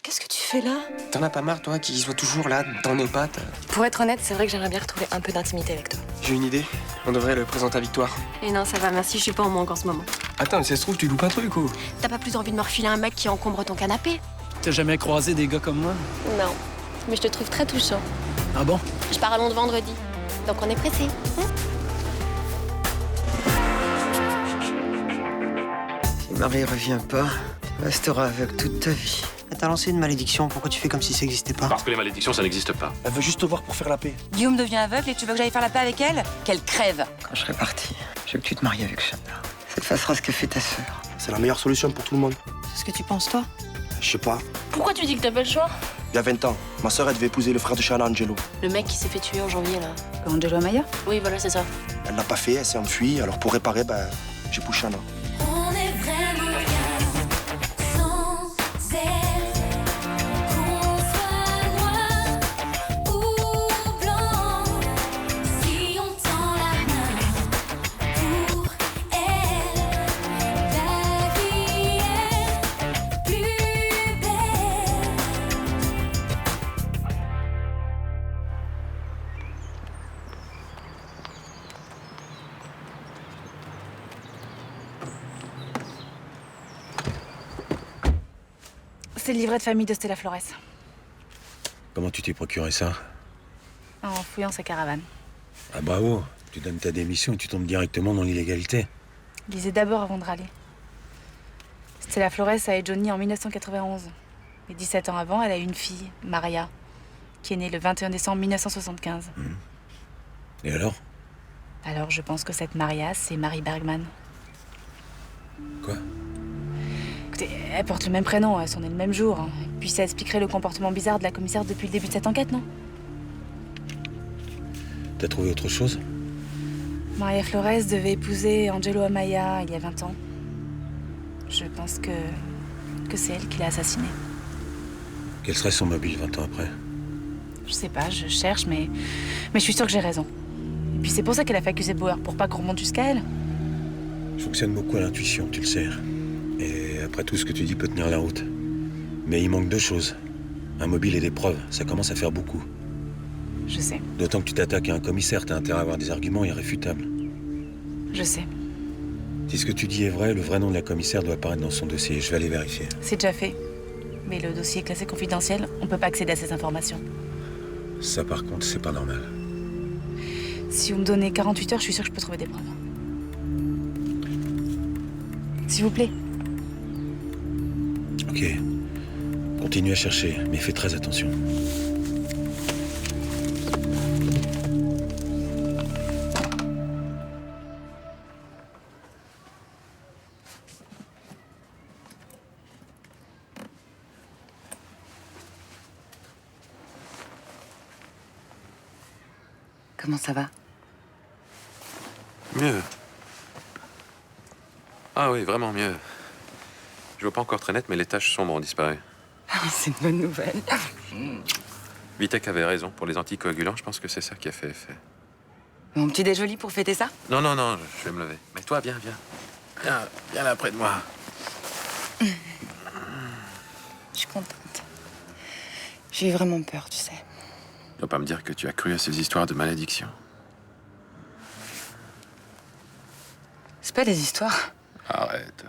Qu'est-ce que tu fais là? T'en as pas marre, toi, qu'il soit toujours là, dans nos pattes? Pour être honnête, c'est vrai que j'aimerais bien retrouver un peu d'intimité avec toi. J'ai une idée. On devrait le présenter à Victoire. Et non, ça va, merci, je suis pas en manque en ce moment. Attends, mais si ça se trouve, tu loupes un truc, ou? T'as pas plus envie de me refiler un mec qui encombre ton canapé? T'as jamais croisé des gars comme moi? Non, mais je te trouve très touchant. Ah bon? Je pars à Londres vendredi, donc on est pressé. Si Marie revient pas, tu resteras aveugle toute ta vie. T'as lancé une malédiction, pourquoi tu fais comme si ça n'existait pas? Parce que les malédictions, ça n'existe pas. Elle veut juste te voir pour faire la paix. Guillaume devient aveugle et tu veux que j'aille faire la paix avec elle? Qu'elle crève! Quand je serai parti, je veux que tu te maries avec Chana. Ça te fassera ce que fait ta sœur. C'est la meilleure solution pour tout le monde. C'est ce que tu penses, toi? Je sais pas. Pourquoi tu dis que t'as pas le choix? Il y a 20 ans, ma sœur, elle devait épouser le frère de Shana, Angelo. Le mec qui s'est fait tuer en janvier, là. Angelo Amaya? Oui, voilà, c'est ça. Elle l'a pas fait, elle s'est enfuie. Alors pour réparer, j'épouse Shana. On est vraiment bien sans elle. Qu'on soit noir ou blanc, si on tend la main pour elle, la vie est plus belle. C'est le livret de famille de Stella Flores, Comment tu t'es procuré ça? en fouillant sa caravane. Ah bravo, tu donnes ta démission et tu tombes directement dans l'illégalité. Lisez d'abord avant de râler. Stella Flores a eu Johnny en 1991. Et 17 ans avant, elle a eu une fille, Maria, qui est née le 21 décembre 1975. Et alors? Alors je pense que cette Maria, c'est Marie Bergman. Quoi? Écoutez, elle porte le même prénom, elles sont nées le même jour. Hein. Et puis ça expliquerait le comportement bizarre de la commissaire depuis le début de cette enquête, non? T'as trouvé autre chose? Maria Flores devait épouser Angelo Amaya il y a 20 ans. Je pense que c'est elle qui l'a assassiné. Quel serait son mobile 20 ans après? Je sais pas, je cherche, mais je suis sûre que j'ai raison. Et puis c'est pour ça qu'elle a fait accuser Bauer, pour pas qu'on remonte jusqu'à elle. Je fonctionne beaucoup à l'intuition, tu le sais. Et après tout, ce que tu dis peut tenir la route. Mais il manque deux choses. Un mobile et des preuves, ça commence à faire beaucoup. Je sais, D'autant que tu t'attaques à un commissaire, t'as intérêt à avoir des arguments irréfutables. je sais. Si ce que tu dis est vrai, le vrai nom de la commissaire doit apparaître dans son dossier. Je vais aller vérifier. C'est déjà fait. Mais le dossier est classé confidentiel, on peut pas accéder à ces informations. Ça, par contre, c'est pas normal. Si vous me donnez 48 heures, je suis sûre que je peux trouver des preuves. S'il vous plaît. Ok. Continue à chercher, mais fais très attention. Comment ça va? Mieux. Ah oui, vraiment mieux. Je vois pas encore très net, mais les taches sombres ont disparu. C'est une bonne nouvelle. Vitek avait raison. Pour les anticoagulants, je pense que c'est ça qui a fait effet. Mon petit déjoli pour fêter ça? Non, non, non, je vais me lever. Mais toi, viens, viens. Viens là près de moi. Je suis contente. J'ai eu vraiment peur, tu sais. Tu vas pas me dire que tu as cru à ces histoires de malédiction. C'est pas des histoires. Arrête.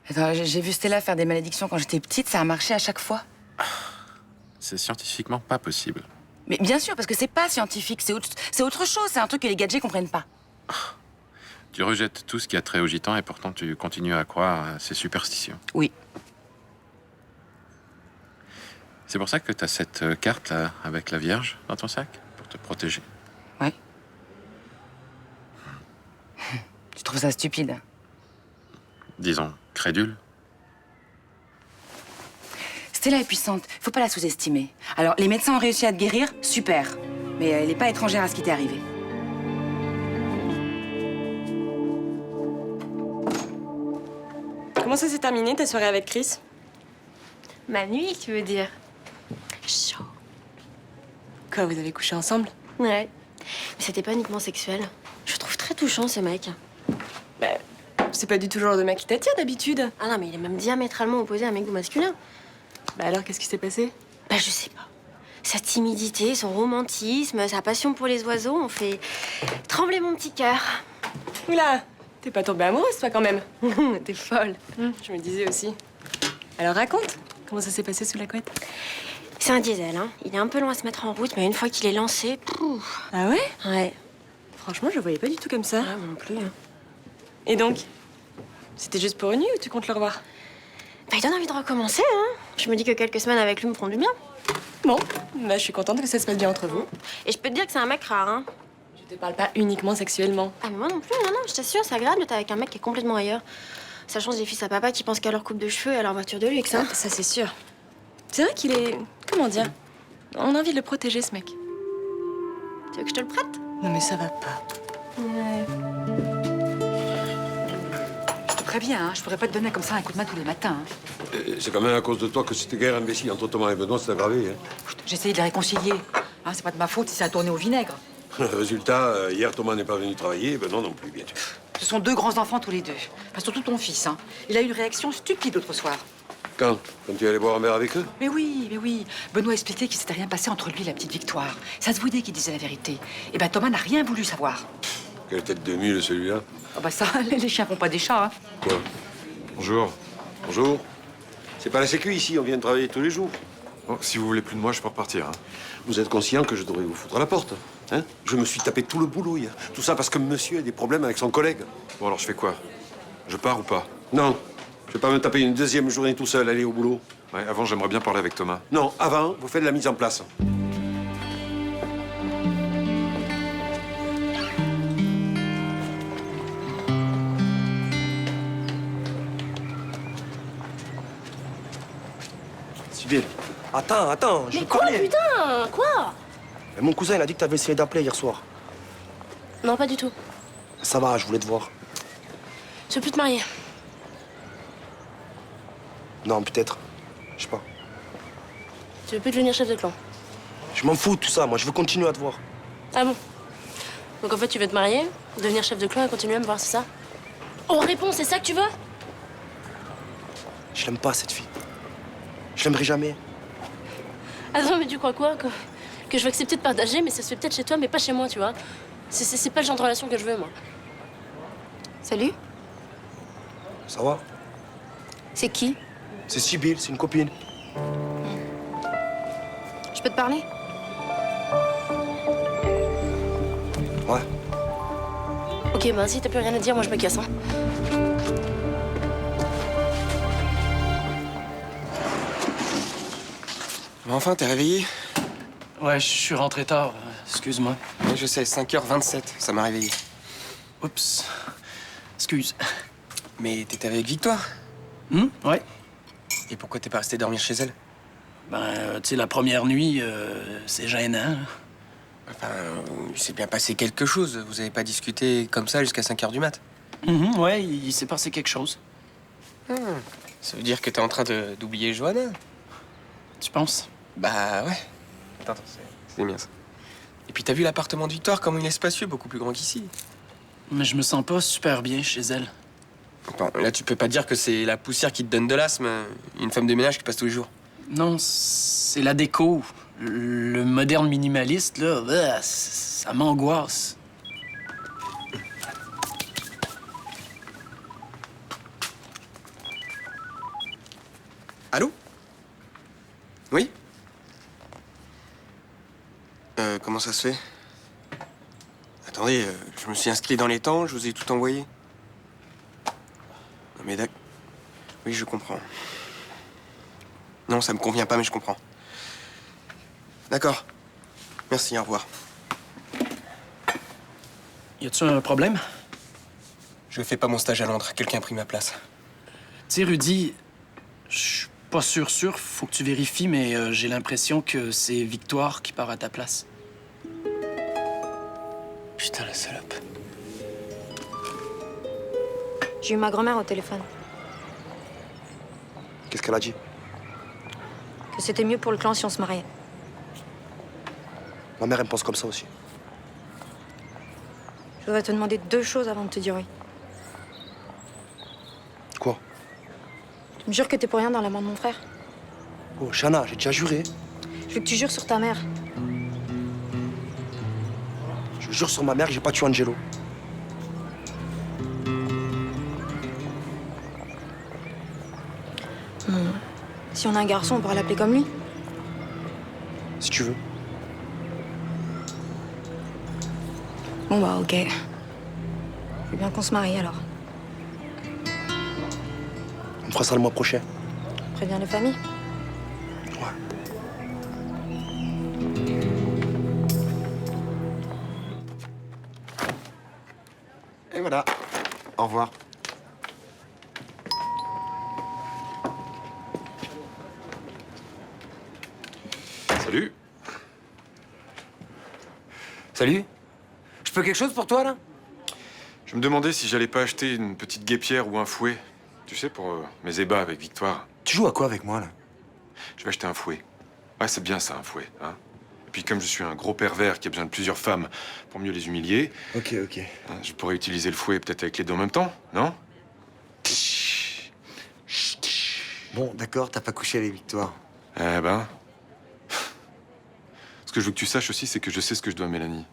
Attends, j'ai vu Stella faire des malédictions quand j'étais petite, ça a marché à chaque fois. C'est scientifiquement pas possible. Mais bien sûr, parce que c'est pas scientifique, c'est autre chose, c'est un truc que les gadgets comprennent pas. Tu rejettes tout ce qui a trait aux gitans et pourtant tu continues à croire à ces superstitions. Oui. C'est pour ça que t'as cette carte là avec la Vierge dans ton sac pour te protéger. Ouais. Tu trouves ça stupide? Disons, crédule. Stella est puissante, faut pas la sous-estimer. Alors, les médecins ont réussi à te guérir, super. Mais elle est pas étrangère à ce qui t'est arrivé. Comment ça s'est terminé, ta soirée avec Chris? Ma nuit, tu veux dire? Chaud. Quoi, vous avez couché ensemble? Ouais. Mais c'était pas uniquement sexuel. Je le trouve très touchant, ce mec. Bah, c'est pas du tout le genre de mec qui t'attire d'habitude. Ah non, mais il est même diamétralement opposé à un mec masculin. Bah alors, qu'est-ce qui s'est passé? Bah, je sais pas. Sa timidité, son romantisme, sa passion pour les oiseaux ont fait trembler mon petit cœur. Oula, t'es pas tombée amoureuse, toi, quand même. T'es folle. Je me disais aussi. Alors, raconte. Comment ça s'est passé sous la couette? C'est un diesel, hein. Il est un peu long à se mettre en route, mais une fois qu'il est lancé, pouf. Ah ouais? Ouais. Franchement, je le voyais pas du tout comme ça. Ah, moi non plus. Hein. Et donc? C'était juste pour une nuit ou tu comptes le revoir? Bah, il donne envie de recommencer, hein. Je me dis que quelques semaines avec lui me feront du bien. Bon, bah je suis contente que ça se passe bien entre vous. Et je peux te dire que c'est un mec rare, hein. Je te parle pas uniquement sexuellement. Ah, mais moi non plus, non, je t'assure, c'est agréable d'être avec un mec qui est complètement ailleurs. Ça change des fils à papa qui pensent qu'à leur coupe de cheveux et à leur voiture de luxe, hein. Ça, c'est sûr. C'est vrai qu'il est... Comment dire? On a envie de le protéger, ce mec. Tu veux que je te le prête? Non mais ça va pas. Je te préviens, hein, je pourrais pas te donner comme ça un coup de main tous les matins. Hein. C'est quand même à cause de toi que cette guerre imbécile entre Thomas et Benoît s'est aggravée. Hein. J'ai essayé de les réconcilier. Hein, c'est pas de ma faute si ça a tourné au vinaigre. Résultat, hier Thomas n'est pas venu travailler, Benoît non plus, bien sûr. Ce sont deux grands enfants tous les deux. Enfin, surtout ton fils. Hein. Il a eu une réaction stupide l'autre soir. Quand tu es allé boire un verre avec eux? Mais oui. Benoît expliquait qu'il s'était rien passé entre lui et la petite Victoire. Ça se voyait qu'il disait la vérité. Et ben Thomas n'a rien voulu savoir. Quelle tête de mule, celui-là. Ah bah ça, les chiens font pas des chats. Hein. Quoi? Bonjour. Bonjour. C'est pas la sécu ici, on vient de travailler tous les jours. Bon, si vous voulez plus de moi, je peux repartir. Hein. Vous êtes conscient que je devrais vous foutre à la porte, hein? Je me suis tapé tout le boulot hier. Tout ça parce que monsieur a des problèmes avec son collègue. Bon, alors je fais quoi? Je pars ou pas? Non, je vais pas me taper une deuxième journée tout seul, aller au boulot. Ouais, avant, j'aimerais bien parler avec Thomas. Non, avant, vous faites la mise en place. Sybille, attends, je Mais veux quoi, parler. putain? Quoi? Mais mon cousin, il a dit que t'avais essayé d'appeler hier soir. Non, pas du tout. Ça va, je voulais te voir. Je veux plus te marier. Non, peut-être. Je sais pas. Tu veux plus devenir chef de clan. Je m'en fous de tout ça, moi, je veux continuer à te voir. Ah bon? Donc en fait, tu veux te marier, devenir chef de clan et continuer à me voir, c'est ça? Oh, réponds, c'est ça que tu veux? Je l'aime pas, cette fille. Je l'aimerai jamais. Attends, mais tu crois quoi? Que je veux accepter de partager, mais ça se fait peut-être chez toi, mais pas chez moi, tu vois? C'est pas le genre de relation que je veux, moi. Salut? Ça va? C'est qui? C'est Sybille, c'est une copine. Je peux te parler? Ouais. Ok, bah si t'as plus rien à dire, moi je me casse, hein. Enfin, t'es réveillé? Ouais, je suis rentré tard. Excuse-moi. Ouais, je sais, 5h27, ça m'a réveillé. Oups. Excuse. Mais t'étais avec Victoire? Ouais. Et pourquoi t'es pas resté dormir chez elle? Ben, tu sais, la première nuit, c'est gênant. Enfin, il s'est bien passé quelque chose. Vous avez pas discuté comme ça jusqu'à 5h du mat? Ouais, il s'est passé quelque chose. Ça veut dire que t'es en train d'oublier Johanna? Tu penses? Bah ouais. Attends, c'est bien ça. Et puis t'as vu l'appartement de Victoire, comment il est spacieux, beaucoup plus grand qu'ici. Mais je me sens pas super bien chez elle. Attends, là tu peux pas dire que c'est la poussière qui te donne de l'asthme, une femme de ménage qui passe tous les jours. Non, c'est la déco. Le moderne minimaliste, là, ça m'angoisse. Allô? Oui? Comment ça se fait? Attendez, je me suis inscrit dans les temps, je vous ai tout envoyé. Non mais d'accord. Oui, je comprends. Non, ça me convient pas, mais je comprends. D'accord. Merci, au revoir. Y a-tu un problème? Je fais pas mon stage à Londres, quelqu'un a pris ma place. Tu sais, Rudy, je suis pas sûr, faut que tu vérifies, mais j'ai l'impression que c'est Victoire qui part à ta place. Putain, la salope. J'ai eu ma grand-mère au téléphone. Qu'est-ce qu'elle a dit? Que c'était mieux pour le clan si on se mariait. Ma mère, elle me pense comme ça aussi. Je voudrais te demander deux choses avant de te dire oui. Quoi? Tu me jures que t'es pour rien dans la mort de mon frère? Oh, Chana, j'ai déjà juré. Je veux que tu jures sur ta mère. Je jure sur ma mère que j'ai pas tué Angelo. Si on a un garçon, on pourra l'appeler comme lui. Si tu veux. Bon bah ok. Je veux bien qu'on se marie alors. On fera ça le mois prochain. Préviens les familles. Et voilà. Au revoir. Salut. Salut. Je peux quelque chose pour toi, là? Je me demandais si j'allais pas acheter une petite guêpière ou un fouet. Tu sais, pour mes ébats avec Victoire. Tu joues à quoi avec moi, là? Je vais acheter un fouet. Ouais, c'est bien ça, un fouet, hein. Et puis comme je suis un gros pervers qui a besoin de plusieurs femmes pour mieux les humilier, Ok. je pourrais utiliser le fouet peut-être avec les deux en même temps, non? Bon, d'accord, t'as pas couché avec Victoire. Eh ben... Ce que je veux que tu saches aussi, c'est que je sais ce que je dois à Mélanie.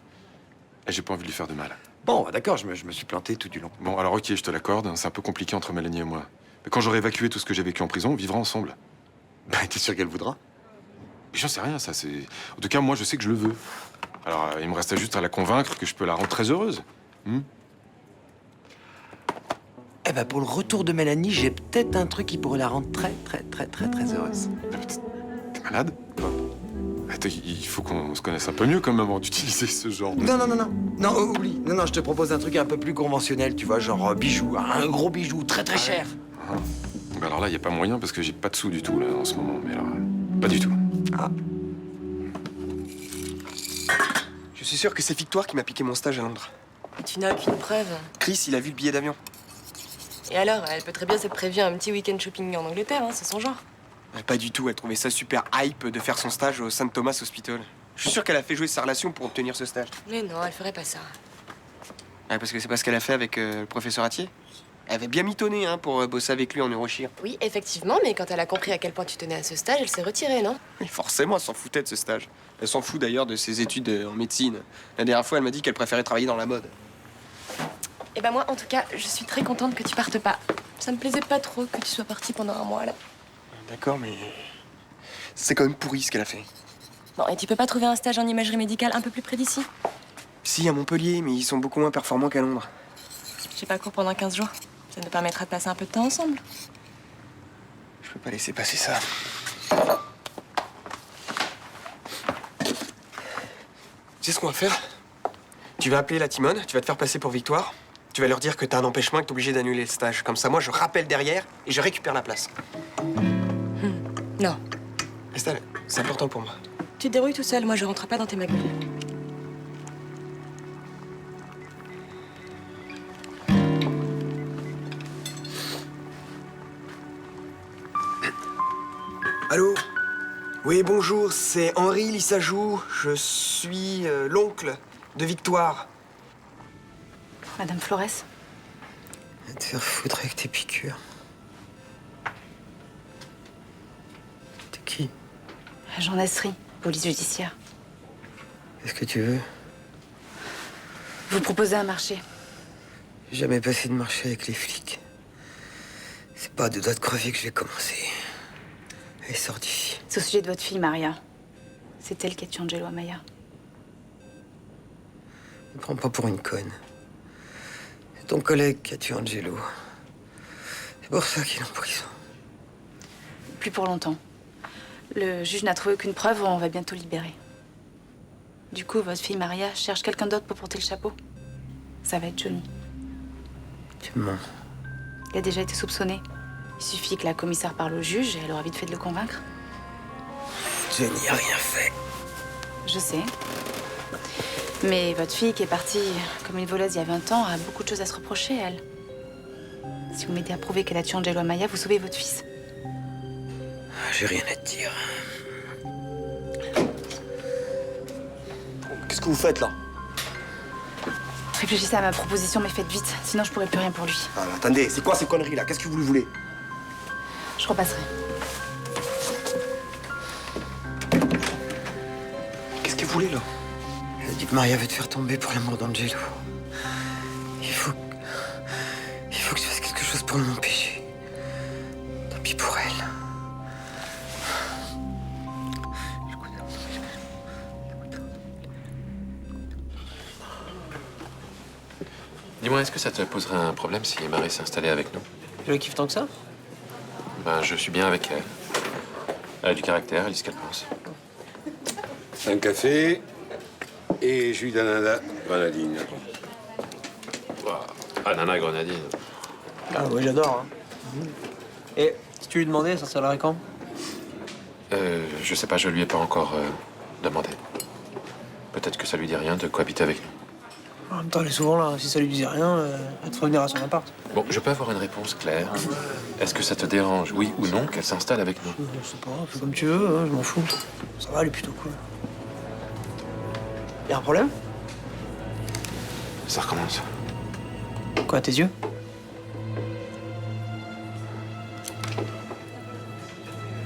Et j'ai pas envie de lui faire de mal. Bon, bah, d'accord, je me suis planté tout du long. Bon, alors ok, je te l'accorde, c'est un peu compliqué entre Mélanie et moi. Mais quand j'aurai évacué tout ce que j'ai vécu en prison, on vivra ensemble. Bah, t'es sûr qu'elle voudra? Mais j'en sais rien, ça, c'est... En tout cas, moi, je sais que je le veux. Alors, il me reste juste à la convaincre que je peux la rendre très heureuse. Eh ben, pour le retour de Mélanie, j'ai peut-être un truc qui pourrait la rendre très heureuse. T'es malade? Quoi? Attends, il faut qu'on se connaisse un peu mieux quand même avant d'utiliser ce genre de... Non, oublie. Non, je te propose un truc un peu plus conventionnel, tu vois, genre bijou, un gros bijou, très cher. Bah alors là, il n'y a pas moyen parce que j'ai pas de sous du tout, là, en ce moment. Mais alors, pas du tout. Ah. Je suis sûr que c'est Victoire qui m'a piqué mon stage à Londres. Et tu n'as aucune preuve. Chris, il a vu le billet d'avion. Et alors, elle peut très bien s'être prévue un petit week-end shopping en Angleterre, hein, c'est son genre. Pas du tout, elle trouvait ça super hype de faire son stage au St. Thomas Hospital. Je suis sûr qu'elle a fait jouer sa relation pour obtenir ce stage. Mais non, elle ferait pas ça. Ouais, parce que c'est pas ce qu'elle a fait avec le professeur Attier. Elle avait bien mitonné hein, pour bosser avec lui en neurochir. Oui, effectivement, mais quand elle a compris à quel point tu tenais à ce stage, elle s'est retirée, non? Mais forcément, elle s'en foutait de ce stage. Elle s'en fout d'ailleurs de ses études en médecine. La dernière fois, elle m'a dit qu'elle préférait travailler dans la mode. Eh ben moi, en tout cas, je suis très contente que tu partes pas. Ça me plaisait pas trop que tu sois partie pendant un mois, là. D'accord, mais... c'est quand même pourri ce qu'elle a fait. Bon, et tu peux pas trouver un stage en imagerie médicale un peu plus près d'ici? Si, à Montpellier, mais ils sont beaucoup moins performants qu'à Londres. J'ai pas cours pendant 15 jours. Ça nous permettra de passer un peu de temps ensemble. Je peux pas laisser passer ça. Tu sais ce qu'on va faire? Tu vas appeler la Timone, tu vas te faire passer pour Victoire. Tu vas leur dire que t'as un empêchement et que t'es obligé d'annuler le stage. Comme ça, moi, je rappelle derrière et je récupère la place. Non. Estelle, c'est important pour moi. Tu te débrouilles tout seul, moi je rentre pas dans tes magouilles. Allô? Oui, bonjour, c'est Henri Lissajou. Je suis l'oncle de Victoire. Madame Flores? Va te faire foutre avec tes piqûres. T'es qui? Agent Nasri, police judiciaire. Qu'est-ce que tu veux? Vous proposez un marché. J'ai jamais passé de marché avec les flics. C'est pas à 2 doigts de crever que je vais commencer. Allez, sors d'ici. C'est au sujet de votre fille, Maria. C'est elle qui a tué Angelo Amaya. Ne prends pas pour une conne. C'est ton collègue qui a tué Angelo. C'est pour ça qu'il est en prison. Plus pour longtemps. Le juge n'a trouvé aucune preuve, on va bientôt libérer. Du coup, votre fille Maria cherche quelqu'un d'autre pour porter le chapeau. Ça va être Johnny. Tu mens. Il a déjà été soupçonné. Il suffit que la commissaire parle au juge et elle aura vite fait de le convaincre. Johnny a rien fait. Je sais. Mais votre fille, qui est partie comme une voleuse il y a 20 ans, a beaucoup de choses à se reprocher, elle. Si vous m'aidez à prouver qu'elle a tué Angelo Amaya, vous sauvez votre fils. J'ai rien à te dire. Qu'est-ce que vous faites, là? Réfléchissez à ma proposition, mais faites vite, sinon je pourrai plus rien pour lui. Ah, attendez, c'est quoi ces conneries, là? Qu'est-ce que vous lui voulez? Je repasserai. foulée, là. Elle a dit que Maria veut te faire tomber pour l'amour d'Angelo. Il faut que tu fasses quelque chose pour m'empêcher. Tant pis pour elle. Dis-moi, est-ce que ça te poserait un problème si Marie s'installait avec nous? Tu la kiffes tant que ça? Ben, je suis bien avec elle. Elle a du caractère, elle dit ce qu'elle pense. Un café et jus d'ananas grenadine. Ananas grenadine. Ah ouais, j'adore. Hein. Et si tu lui demandais, elle s'installerait quand? Je sais pas, je lui ai pas encore demandé. Peut-être que ça lui dit rien de cohabiter avec nous. En même temps, elle est souvent là. Si ça lui disait rien, elle te ferait venir à son appart. Bon, je peux avoir une réponse claire. Est-ce que ça te dérange, oui ou non, qu'elle s'installe avec nous? Je sais pas, fais comme tu veux, hein, je m'en fous. Ça va, elle est plutôt cool. Y'a un problème? Ça recommence. Quoi, tes yeux?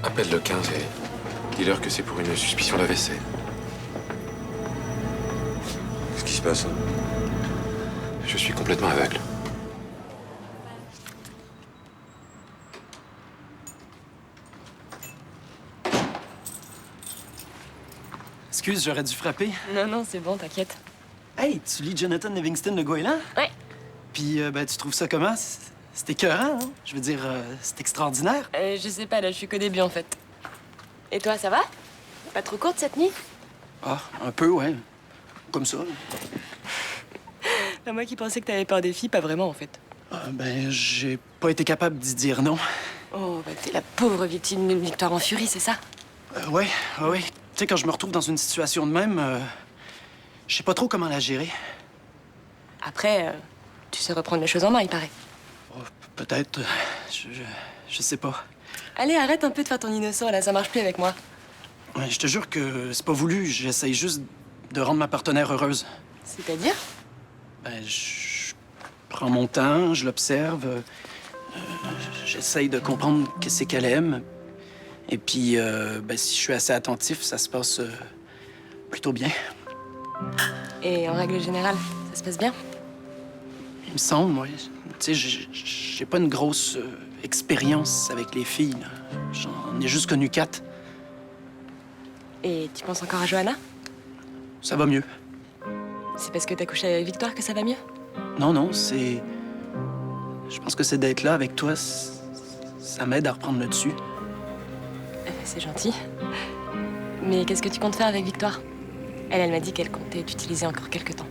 Appelle le 15 et dis-leur que c'est pour une suspicion d'AVC. Qu'est-ce qui se passe? Je suis complètement aveugle. Excuse, j'aurais dû frapper. Non, non, c'est bon, t'inquiète. Hey, tu lis Jonathan Livingston de Goéland? Ouais. Puis, ben, tu trouves ça comment? C'est écœurant, hein? Je veux dire, c'est extraordinaire. Je sais pas, là, je suis qu'au début, en fait. Et toi, ça va? Pas trop courte, cette nuit? Ah, un peu, ouais. Comme ça. Moi qui pensais que t'avais peur des filles, pas vraiment, en fait. Ben, j'ai pas été capable d'y dire non. Oh, bah t'es la pauvre victime d'une victoire en furie, c'est ça? Ouais. Tu sais, quand je me retrouve dans une situation de même, je sais pas trop comment la gérer. Après, tu sais reprendre les choses en main, il paraît. Oh, peut-être. Je sais pas. Allez, arrête un peu de faire ton innocent, là, ça marche plus avec moi. Ouais, je te jure que c'est pas voulu. J'essaye juste de rendre ma partenaire heureuse. C'est-à-dire? Ben, je prends mon temps, je l'observe. J'essaye de comprendre qu'est-ce qu'elle aime. Et puis, ben, si je suis assez attentif, ça se passe plutôt bien. Et en règle générale, ça se passe bien? Il me semble, oui. Tu sais, j'ai pas une grosse expérience avec les filles, là. J'en ai juste connu 4. Et tu penses encore à Johanna? Ça va mieux. C'est parce que t'as couché avec Victoire que ça va mieux? Non, c'est... Je pense que c'est d'être là avec toi, ça m'aide à reprendre le dessus. C'est gentil. Mais qu'est-ce que tu comptes faire avec Victoire? Elle m'a dit qu'elle comptait t'utiliser encore quelques temps.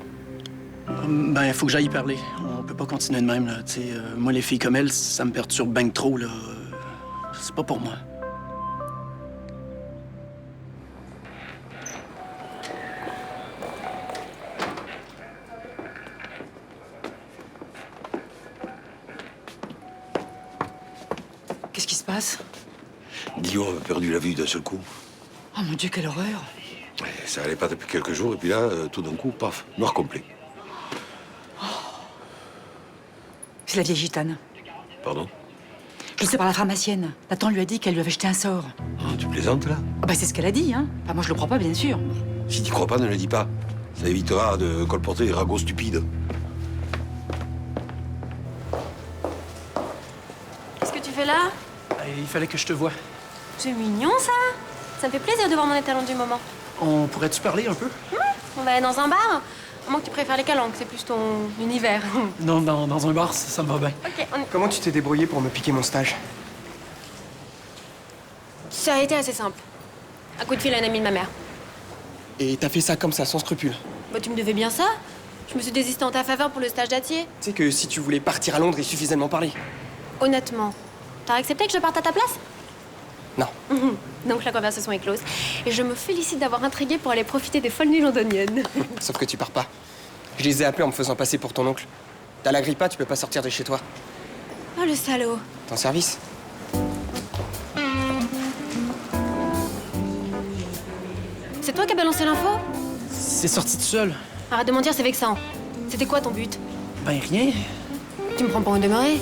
Ben, il faut que j'aille y parler. On peut pas continuer de même, là. Tu sais, moi, les filles comme elle, ça me perturbe ben trop, là. C'est pas pour moi. Qu'est-ce qui se passe? Guillaume a perdu la vue d'un seul coup. Oh mon Dieu, quelle horreur! Ouais, ça allait pas depuis quelques jours, et puis là, tout d'un coup, paf, noir complet. C'est la vieille gitane. Pardon? Je le sais par la pharmacienne. Nathan lui a dit qu'elle lui avait jeté un sort. Ah, tu plaisantes, là? Ah bah c'est ce qu'elle a dit, hein. Enfin, moi je le crois pas, bien sûr. Si t'y crois pas, ne le dis pas. Ça évitera de colporter des ragots stupides. Qu'est-ce que tu fais là? Il fallait que je te voie. C'est mignon, ça. Ça me fait plaisir de voir mon étalon du moment. On pourrait-tu parler un peu? On va aller dans un bar. À moins que tu préfères les calanques, c'est plus ton univers. Non, dans un bar, ça me va bien. Ok, on... Comment tu t'es débrouillé pour me piquer mon stage? Ça a été assez simple. Un coup de fil à un ami de ma mère. Et t'as fait ça comme ça, sans scrupule. Bah, tu me devais bien ça. Je me suis désistée en ta faveur pour le stage d'Atier. Tu sais que si tu voulais partir à Londres, il suffisait de m'en parler. Honnêtement, t'as accepté que je parte à ta place? Non. Donc la conversation est close. Et je me félicite d'avoir intrigué pour aller profiter des folles nuits londoniennes. Sauf que tu pars pas. Je les ai appelés en me faisant passer pour ton oncle. T'as la grippa, tu peux pas sortir de chez toi. Oh, le salaud. T'es en service? C'est toi qui as balancé l'info? C'est sorti tout seul. Arrête de mentir, c'est vexant. C'était quoi ton but? Ben, rien. Tu me prends pour une demeurée?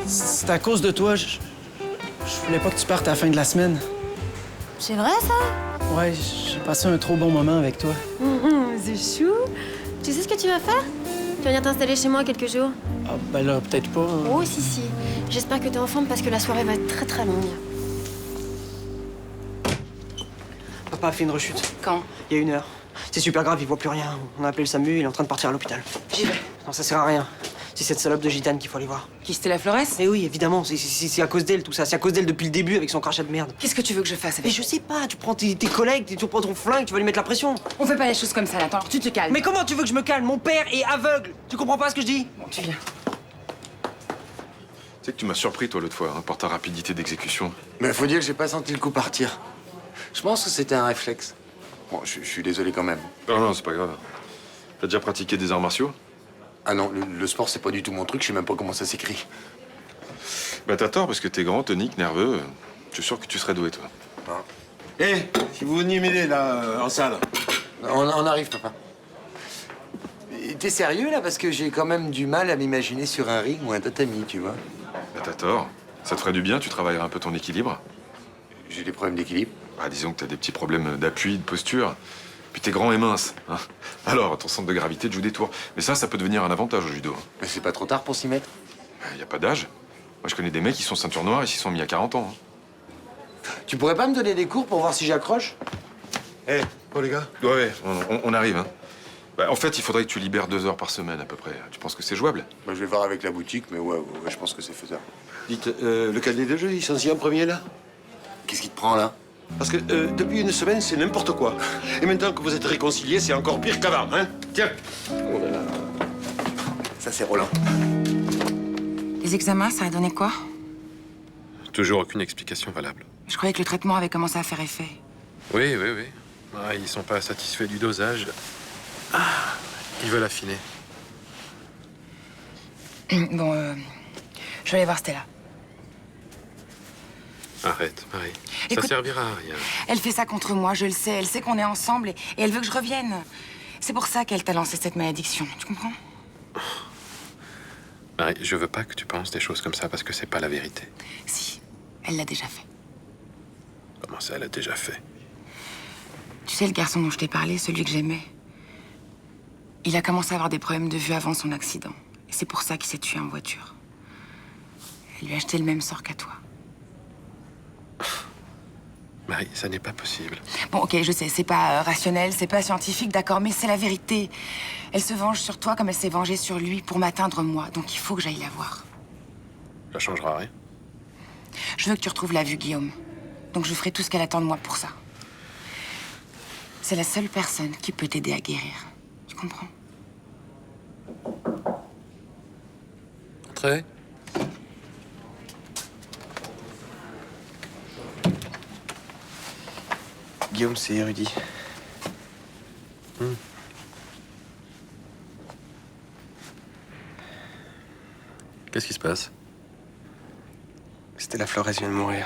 C'est à cause de toi. Je voulais pas que tu partes à la fin de la semaine. C'est vrai, ça? Ouais, j'ai passé un trop bon moment avec toi. C'est chou. Tu sais ce que tu vas faire? Tu vas venir t'installer chez moi quelques jours. Ah, ben là, peut-être pas. Oh, si. J'espère que t'es en forme parce que la soirée va être très très longue. Papa a fait une rechute. Quand? Il y a 1 heure. C'est super grave, il voit plus rien. On a appelé le SAMU, il est en train de partir à l'hôpital. J'y vais. Non, ça sert à rien. C'est cette salope de gitane qu'il faut aller voir. Qui, c'était la Flores? Mais oui, évidemment, c'est à cause d'elle tout ça. C'est à cause d'elle depuis le début avec son crachat de merde. Qu'est-ce que tu veux que je fasse Mais avec? je sais pas, tu prends tes collègues, tu prends ton flingue, tu vas lui mettre la pression. On fait pas les choses comme ça, Nathan. Alors tu te calmes. Mais comment tu veux que je me calme? Mon père est aveugle. Tu comprends pas ce que je dis? Bon, tu viens. Tu sais que tu m'as surpris, toi, l'autre fois, hein, par ta rapidité d'exécution. Mais faut dire que j'ai pas senti le coup partir. Je pense que c'était un réflexe. Bon, je suis désolé quand même. Non, non, c'est pas grave. T'as déjà pratiqué des arts martiaux? Ah non, le sport, c'est pas du tout mon truc, je sais même pas comment ça s'écrit. Bah t'as tort, parce que t'es grand, tonique, nerveux. Je suis sûr que tu serais doué, toi. Hé, si vous veniez m'aider, là, en salle. On arrive, papa. Et t'es sérieux, là? Parce que j'ai quand même du mal à m'imaginer sur un ring ou un tatami, tu vois. Bah t'as tort. Ça te ferait du bien, tu travaillerais un peu ton équilibre. J'ai des problèmes d'équilibre. Bah disons que t'as des petits problèmes d'appui, de posture. Puis t'es grand et mince, hein. Alors, ton centre de gravité te joue des tours. Mais ça peut devenir un avantage au judo. Mais c'est pas trop tard pour s'y mettre. Y a pas d'âge. Moi, je connais des mecs qui sont ceinture noire et s'y sont mis à 40 ans. hein. Tu pourrais pas me donner des cours pour voir si j'accroche? Hé, bon, les gars. Ouais, on arrive, hein. Bah, en fait, il faudrait que tu libères 2 heures par semaine, à peu près. Tu penses que c'est jouable? Bah, je vais voir avec la boutique, mais ouais, je pense que c'est faisable. Dites, le cadet de jeu, il s'en tient en premier, là? Qu'est-ce qui te prend, là? Parce que depuis 1 semaine, c'est n'importe quoi. Et maintenant que vous êtes réconciliés, c'est encore pire qu'avant, hein? Tiens. Oh là là. Ça, c'est Roland. Les examens, ça a donné quoi? Toujours aucune explication valable. Je croyais que le traitement avait commencé à faire effet. Oui. Ah, ils sont pas satisfaits du dosage. Ah, ils veulent affiner. Bon, je vais aller voir Stella. Arrête, Marie. Écoute- Ça servira à rien. Elle fait ça contre moi, je le sais. Elle sait qu'on est ensemble et elle veut que je revienne. C'est pour ça qu'elle t'a lancé cette malédiction. Tu comprends? Marie, je veux pas que tu penses des choses comme ça parce que c'est pas la vérité. Si, elle l'a déjà fait. Comment ça, elle a déjà fait? Tu sais, le garçon dont je t'ai parlé, celui que j'aimais, il a commencé à avoir des problèmes de vue avant son accident. Et c'est pour ça qu'il s'est tué en voiture. Elle lui a acheté le même sort qu'à toi. Marie, ça n'est pas possible. Bon, ok, je sais, c'est pas rationnel, c'est pas scientifique, d'accord, mais c'est la vérité. Elle se venge sur toi comme elle s'est vengée sur lui pour m'atteindre moi. Donc il faut que j'aille la voir. Ça changera rien. Je veux que tu retrouves la vue, Guillaume. Donc je ferai tout ce qu'elle attend de moi pour ça. C'est la seule personne qui peut t'aider à guérir. Tu comprends? Entrez. Guillaume, c'est érudit. Qu'est-ce qui se passe? C'était la Flores vient de mourir.